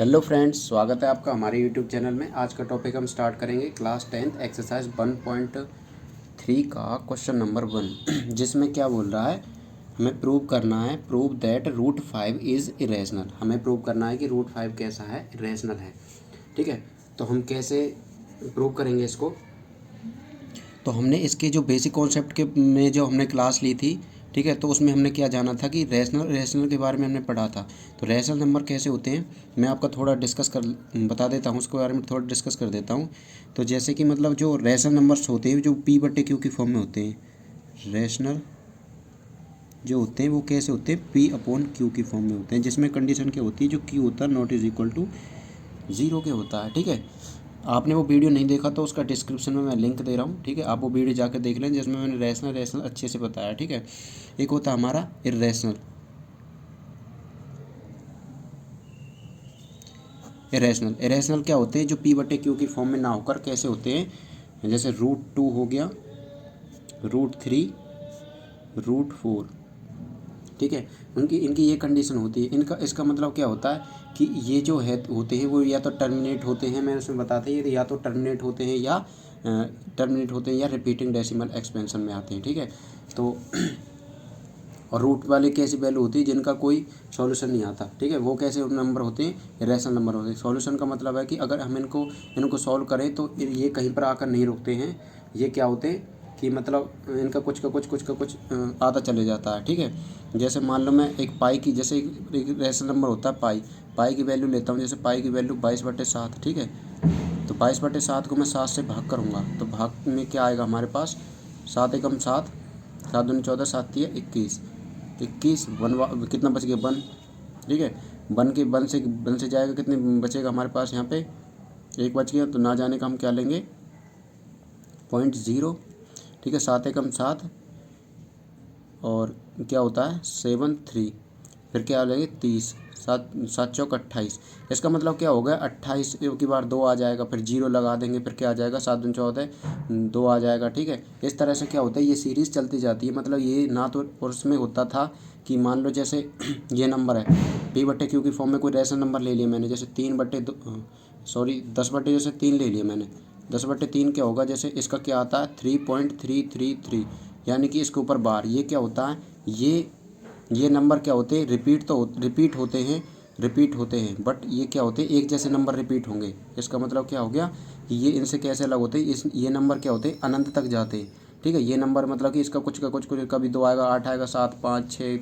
Hello friends, स्वागत है आपका हमारे यूट्यूब चैनल में। आज का टॉपिक हम स्टार्ट करेंगे क्लास 10th एक्सरसाइज 1.3 का क्वेश्चन नंबर 1 जिसमें क्या बोल रहा है, हमें प्रूव करना है prove that root 5 is irrational. हमें प्रूव करना है कि रूट 5 कैसा है, इरेशनल है। ठीक है, तो हम कैसे प्रूव करेंगे इसको। तो हमने इसके जो बेसिक कॉन्सेप्ट के में जो हमने क्लास ली थी, ठीक है, तो उसमें हमने क्या जाना था कि रेशनल के बारे में हमने पढ़ा था। तो रेशनल नंबर कैसे होते हैं मैं आपका थोड़ा डिस्कस कर बता देता हूँ, उसके बारे में थोड़ा डिस्कस कर देता हूँ। तो जैसे कि मतलब जो रेशनल नंबर्स होते हैं जो P/Q की फॉर्म में होते हैं, रेशनल जो होते हैं वो कैसे होते हैं, P/Q की फॉर्म में होते हैं, जिसमें कंडीशन क्या होती है, जो Q होता है नॉट इज इक्वल टू 0 के होता है। ठीक है, आपने वो वीडियो नहीं देखा तो उसका डिस्क्रिप्शन में मैं लिंक दे रहा हूँ। ठीक है, आप वो वीडियो जाकर देख लें जिसमें मैंने रेशनल अच्छे से बताया। ठीक है, एक होता है हमारा इरेशनल। इरेशनल क्या होते हैं, जो P/Q की फॉर्म में ना होकर कैसे होते हैं, जैसे √2 हो गया, √3, √4। ठीक है, इनकी ये कंडीशन होती है। इनका इसका मतलब क्या होता है कि ये जो है होते हैं वो या तो टर्मिनेट होते हैं, मैंने उसमें बताते हैं, या तो टर्मिनेट होते हैं या रिपीटिंग डेसिमल एक्सपेंशन में आते हैं। ठीक है, तो और रूट वाले कैसी वैल्यू होती है जिनका कोई सॉल्यूशन नहीं आता। ठीक है, वो कैसे नंबर होते हैं, इरेशनल नंबर होते हैं। सॉल्यूशन का मतलब है कि अगर हम इनको सॉल्व करें तो ये कहीं पर आकर नहीं रुकते हैं। ये क्या होते हैं कि मतलब इनका कुछ का कुछ आधा चले जाता है। ठीक है, जैसे मान लो मैं एक पाई की, जैसे एक इरेशनल नंबर होता है पाई की वैल्यू लेता हूँ। जैसे पाई की वैल्यू 22/7। ठीक है, तो 22/7 को मैं 7 से भाग करूँगा तो भाग में क्या आएगा हमारे पास, 7 एकम 7, 7 दूनी 14, 7 तिया 21, 21 कितना बच गया 1। ठीक है, वन से जाएगा, कितने बचेगा हमारे पास, यहाँ पे 1 बच गया। तो ना जाने का हम क्या लेंगे, 0.0। ठीक है, 7 एकम 7 और क्या होता है 7 3, फिर क्या लेंगे 30, 7 7 चौक 28। इसका मतलब क्या होगा, 28 की बार 2 आ जाएगा, फिर 0 लगा देंगे, फिर क्या आ जाएगा 7 दूनी 14, 2 आ जाएगा। ठीक है, इस तरह से क्या होता है, ये सीरीज़ चलती जाती है। मतलब ये ना तो, और उसमें होता था कि मान लो जैसे ये नंबर है P/Q की फॉर्म में, कोई रेशनल नंबर ले लिया मैंने, जैसे 10/3 ले लिया मैंने। 10/3 क्या होगा, जैसे इसका क्या आता है 3.333, यानी कि इसके ऊपर बार। ये क्या होता है, ये नंबर क्या होते हैं, रिपीट होते हैं, बट ये क्या होते हैं, एक जैसे नंबर रिपीट होंगे। इसका मतलब क्या हो गया कि ये इनसे कैसे अलग होते हैं, ये नंबर क्या होते हैं, अनंत तक जाते हैं। ठीक है, ये नंबर मतलब कि इसका कुछ का कुछ कभी 2 आएगा, 8 आएगा, 7 5 6,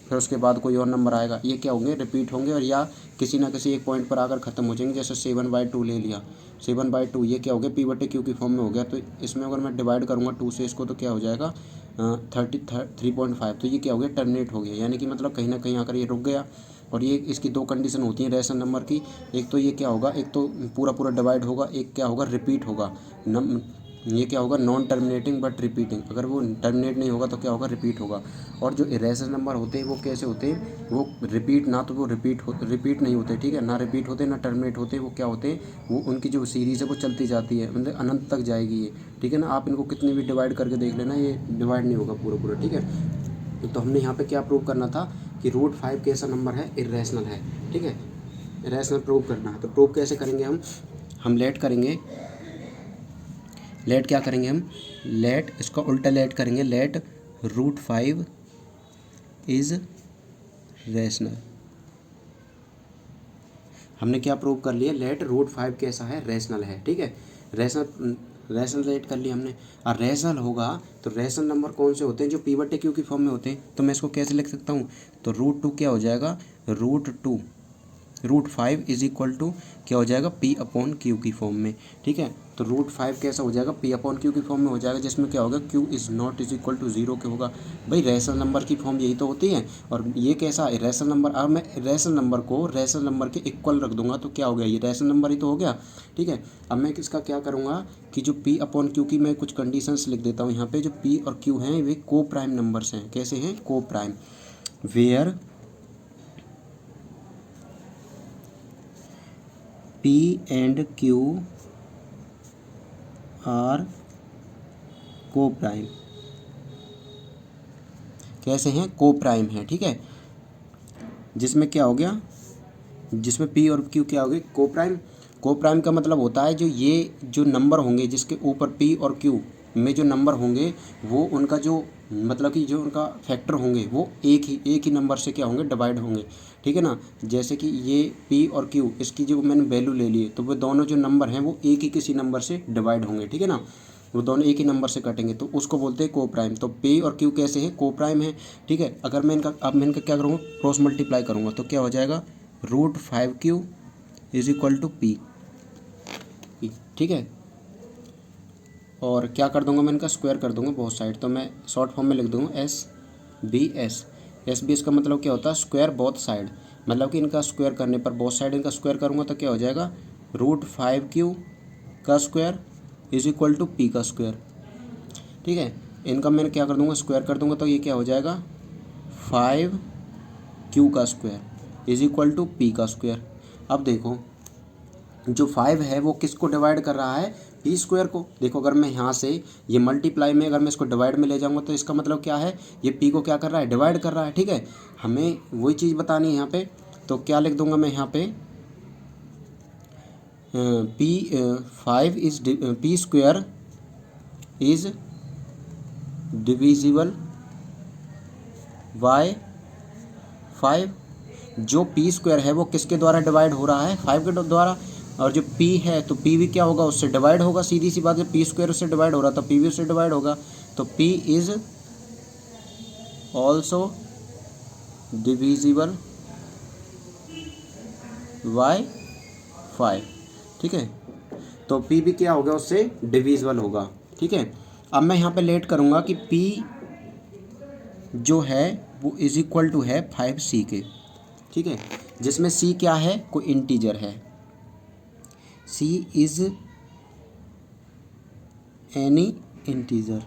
फिर उसके बाद कोई और नंबर आएगा। ये क्या होंगे, रिपीट होंगे, और या किसी ना किसी एक पॉइंट पर आकर ख़त्म हो जाएंगे। जैसे 7/2 ले लिया, 7/2 ये क्या हो गया, P/Q की फॉर्म में हो गया। तो इसमें अगर मैं डिवाइड करूँगा 2 से इसको, तो क्या हो जाएगा 3.5। तो ये क्या हो गया, टर्मिनेट हो गया, यानी कि मतलब कहीं ना कहीं आकर ये रुक गया। और ये इसकी 2 कंडीशन होती हैं रेशनल नंबर की। एक तो ये क्या होगा, एक तो पूरा पूरा डिवाइड होगा, एक क्या होगा, रिपीट होगा। ये क्या होगा, नॉन टर्मिनेटिंग बट रिपीटिंग। अगर वो टर्मिनेट नहीं होगा तो क्या होगा, रिपीट होगा। और जो इरेशनल नंबर होते हैं वो कैसे होते हैं, वो रिपीट ना तो वो रिपीट नहीं होते। ठीक है, ना रिपीट होते ना टर्मिनेट होते। वो क्या होते हैं, वो उनकी जो सीरीज़ है वो चलती जाती है, मतलब अनंत तक जाएगी ये। ठीक है ना, आप इनको कितने भी डिवाइड करके देख लेना, ये डिवाइड नहीं होगा पूरा पूरा। ठीक है, तो हमने यहाँ पे क्या प्रूव करना था कि √5 कैसा नंबर है, इरेशनल है। ठीक है, इरेशनल प्रूव करना है। तो प्रूव कैसे करेंगे हम लेट करेंगे। लेट क्या करेंगे हम, लेट इसका उल्टा लेट करेंगे, लेट √5 इज़ रेशनल। हमने क्या प्रूव कर लिया, लेट √5 कैसा है, रेशनल है। ठीक है, रेशनल लेट कर लिया हमने। और रेशनल होगा तो रेशनल नंबर कौन से होते हैं, जो P/Q की फॉर्म में होते हैं। तो मैं इसको कैसे लिख सकता हूँ, तो √2 क्या हो जाएगा, √5 इज इक्वल टू क्या हो जाएगा, P/Q की फॉर्म में। ठीक है, तो √5 कैसा हो जाएगा, P/Q की फॉर्म में हो जाएगा, जिसमें क्या होगा, Q is not is equal to 0 के होगा। भाई रेशनल नंबर की फॉर्म यही तो होती है। और ये कैसा है, रेशनल नंबर। अब मैं रेशनल नंबर को रेशनल नंबर के इक्वल रख दूंगा तो क्या हो गया, ये रेशनल नंबर ही तो हो गया। ठीक है, अब मैं इसका क्या करूँगा कि जो P/Q की मैं कुछ कंडीशंस लिख देता हूँ यहाँ पे। जो P और Q हैं वे को प्राइम नंबर्स हैं। कैसे हैं, coprime, where P and Q are coprime. कैसे हैं, को प्राइम है। ठीक है, जिसमें क्या हो गया, जिसमें पी और क्यू क्या होगी, को प्राइम। को प्राइम का मतलब होता है जो ये जो नंबर होंगे जिसके ऊपर पी और क्यू में जो नंबर होंगे वो उनका जो मतलब कि जो उनका फैक्टर होंगे वो एक ही नंबर से क्या होंगे, डिवाइड होंगे, ठीक है ना। जैसे कि ये पी और क्यू इसकी जो मैंने वैल्यू ले ली है तो वो दोनों जो नंबर हैं वो एक ही किसी नंबर से डिवाइड होंगे, ठीक है ना, वो दोनों एक ही नंबर से कटेंगे तो उसको बोलते हैं को प्राइम। तो पी और क्यू कैसे है, को प्राइम है, ठीक है। अगर मैं इनका अब मैं इनका क्या करूँगा, क्रॉस मल्टीप्लाई करूँगा तो क्या हो जाएगा, √5Q is equal to P, ठीक है। और क्या कर दूंगा मैं, इनका स्क्वायर कर दूंगा बहुत साइड, तो मैं शॉर्ट फॉर्म में लिख दूंगा SBS। SBS का मतलब क्या होता है, स्क्वायर बोथ साइड, मतलब कि इनका स्क्वायर करने पर बोथ साइड इनका स्क्वायर करूँगा तो क्या हो जाएगा, √5Q का square is equal to P का स्क्वायर, ठीक है। इनका मैं क्या कर दूंगा, स्क्वायर कर दूंगा तो ये क्या हो जाएगा, 5Q का square is equal to P का स्क्वायर। अब देखो जो 5 है वो किसको डिवाइड कर रहा है, पी स्क्वायर को। देखो अगर मैं यहाँ से ये मल्टीप्लाई में अगर मैं इसको डिवाइड में ले जाऊँगा तो इसका मतलब क्या है, ये पी को क्या कर रहा है, डिवाइड कर रहा है, ठीक है। हमें वही चीज़ बतानी है यहाँ पे, तो क्या लिख दूंगा मैं यहाँ पे, P square is divisible by 5। जो पी स्क्वायर है वो किसके द्वारा डिवाइड हो रहा है, 5 के द्वारा। और जो पी है तो पी भी क्या होगा, उससे डिवाइड होगा, सीधी सी बात है, पी स्क्वायर उससे डिवाइड हो रहा था, पी भी उससे डिवाइड होगा, तो P is also divisible by 5, ठीक है। तो पी भी क्या होगा, उससे डिविजिबल होगा, ठीक है। अब मैं यहाँ पे लेट करूँगा कि पी जो है वो इज इक्वल टू है 5C के, ठीक है, जिसमें C क्या है, कोई इंटीजर है, C इज एनी इंटीजर।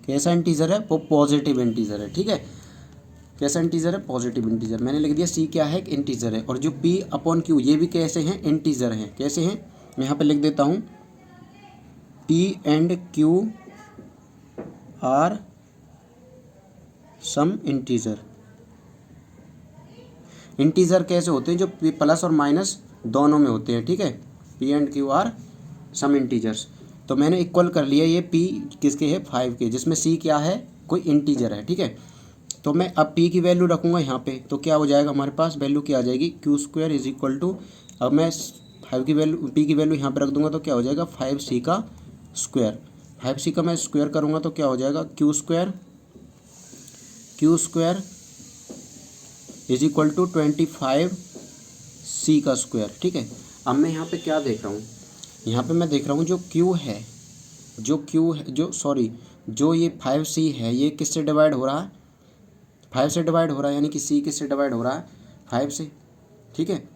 कैसा इंटीजर है, वो पॉजिटिव इंटीजर है, ठीक है। कैसा इंटीजर है, पॉजिटिव इंटीजर। मैंने लिख दिया C क्या है, एक इंटीजर है। और जो P/Q ये भी कैसे हैं, इंटीजर हैं। कैसे हैं, मैं यहाँ पे लिख देता हूँ, P and Q are some integer. Integer कैसे होते हैं, जो प्लस और माइनस दोनों में होते हैं, ठीक है। P and Q are some integers. तो मैंने इक्वल कर लिया, ये P किसके है, 5 के, जिसमें C क्या है, कोई इंटीजर है, ठीक है। तो मैं अब P की वैल्यू रखूँगा यहाँ पे, तो क्या हो जाएगा, हमारे पास वैल्यू क्या आ जाएगी, Q square is equal to, अब मैं 5 की वैल्यू, P की वैल्यू यहाँ पे रख दूँगा तो क्या हो जाएगा, 5C का स्क्वायर। 5C का मैं स्क्वायर करूँगा तो क्या हो जाएगा, Q square is equal to 25C का स्क्वायर, ठीक है। अब मैं यहाँ पे क्या देख रहा हूँ, यहाँ पे मैं देख रहा हूँ जो Q है, जो ये 5C है, ये किससे डिवाइड हो रहा है, 5 से डिवाइड हो रहा है, यानी कि C किससे डिवाइड हो रहा है, 5 से, ठीक है।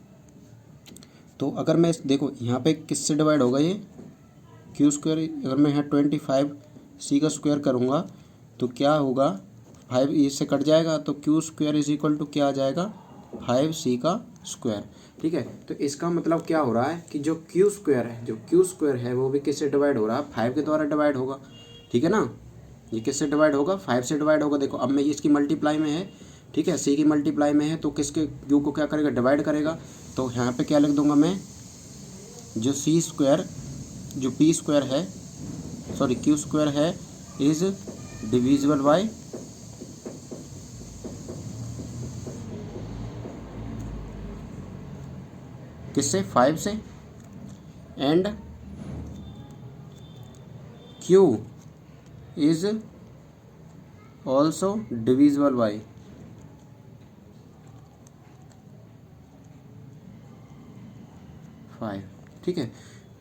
तो अगर मैं देखो यहाँ पे किससे डिवाइड होगा, ये Q स्क्वायर, अगर मैं यहाँ 25C का स्क्वायर करूँगा तो क्या होगा, 5 इससे कट जाएगा तो Q square is equal to क्या आ जाएगा, 5C का स्क्वायर, ठीक है। तो इसका मतलब क्या हो रहा है कि जो Q स्क्वायर है वो भी किससे डिवाइड हो रहा है, 5 के द्वारा डिवाइड होगा, ठीक है ना। ये किससे डिवाइड होगा, 5 से डिवाइड होगा। देखो अब मैं इसकी मल्टीप्लाई में है, ठीक है, C की मल्टीप्लाई में है, तो किसके Q को क्या करेगा, डिवाइड करेगा। तो यहाँ पे क्या लिख दूंगा मैं, जो Q स्क्वायर है इज डिविजिबल बाय किससे, 5 से, and Q is also divisible by 5, ठीक है।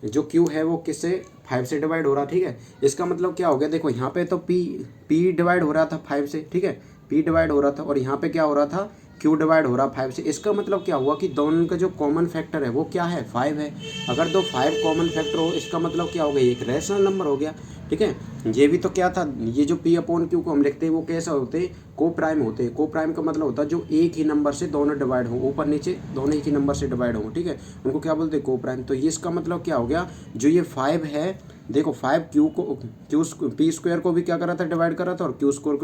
जो Q है वो किससे, 5 से डिवाइड हो रहा, ठीक है। इसका मतलब क्या हो गया, देखो यहाँ पे तो P डिवाइड हो रहा था 5 से, ठीक है, P डिवाइड हो रहा था, और यहाँ पे क्या हो रहा था, Q डिवाइड हो रहा 5 से। इसका मतलब क्या हुआ कि दोनों का जो कॉमन फैक्टर है वो क्या है, 5 है। अगर दो 5 कॉमन फैक्टर हो, इसका मतलब क्या हो गया, एक रैशनल नंबर हो गया, ठीक है। ये भी तो क्या था, ये जो P/Q को हम लिखते हैं वो कैसा होते हैं, को प्राइम होते हैं। को प्राइम का मतलब होता है जो एक ही नंबर से दोनों डिवाइड हो, ऊपर नीचे दोनों एक ही नंबर से डिवाइड हो, ठीक है, उनको क्या बोलते हैं, को प्राइम। तो ये इसका मतलब क्या हो गया, जो ये 5 है, देखो 5 P स्क्वायर को भी क्या कर रहा था, डिवाइड कर रहा था, और Q स्क्वायर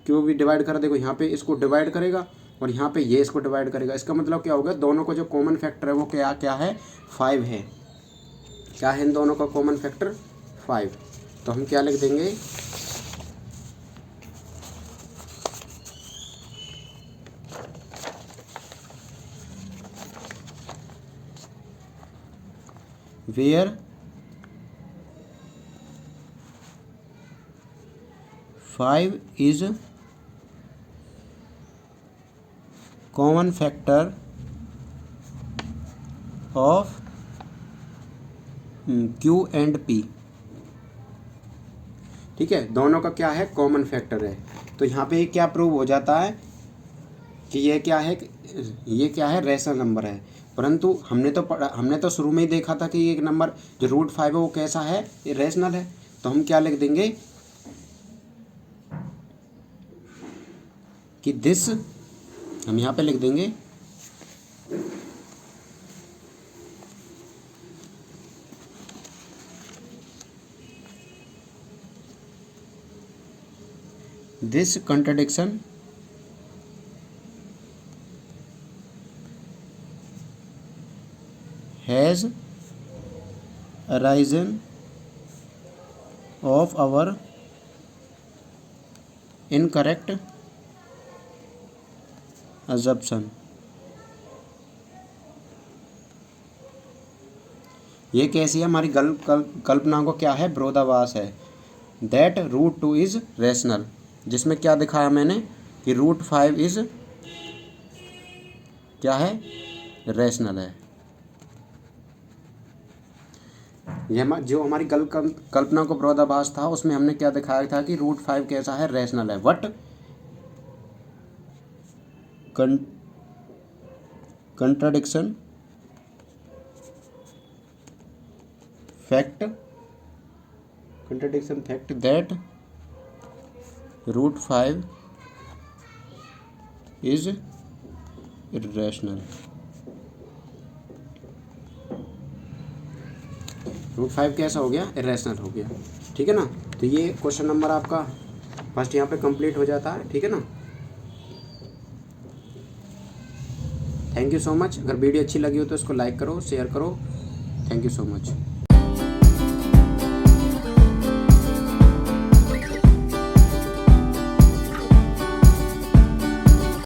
को भी डिवाइड करा। देखो यहाँ पे इसको डिवाइड करेगा और यहाँ पे ये इसको डिवाइड करेगा। इसका मतलब क्या होगा, दोनों को जो कॉमन फैक्टर है वो क्या क्या है, 5 है। क्या है इन दोनों का कॉमन फैक्टर, 5। तो हम क्या लिख देंगे, where 5 is common factor of Q and P। ठीक है, दोनों का क्या है, कॉमन फैक्टर है। तो यहाँ पे क्या प्रूव हो जाता है कि ये क्या है, रैशनल नंबर है। परंतु हमने तो शुरू में ही देखा था कि ये एक नंबर जो √5 है वो कैसा है, ये रैशनल है। तो हम क्या लिख देंगे कि दिस, हम यहाँ पे लिख देंगे this contradiction has arisen of our incorrect assumption। ये कैसी है, हमारी कल्पना को क्या है, विरोधाभास है। दैट √2 इज रैशनल, जिसमें क्या दिखाया मैंने कि √5 इज क्या है, रैशनल है। यह जो हमारी कल्पना को विरोधाभास था उसमें हमने क्या दिखाया था कि √5 कैसा है, रैशनल है। What contradiction fact that √5 is irrational. √5 कैसा हो गया, इर्रेशनल हो गया। ठीक है ना। तो ये क्वेश्चन नंबर आपका फर्स्ट यहाँ पे कंप्लीट हो जाता है। ठीक है ना। Thank you so much. अगर वीडियो अच्छी लगी हो तो इसको लाइक करो, शेयर करो। Thank you so much.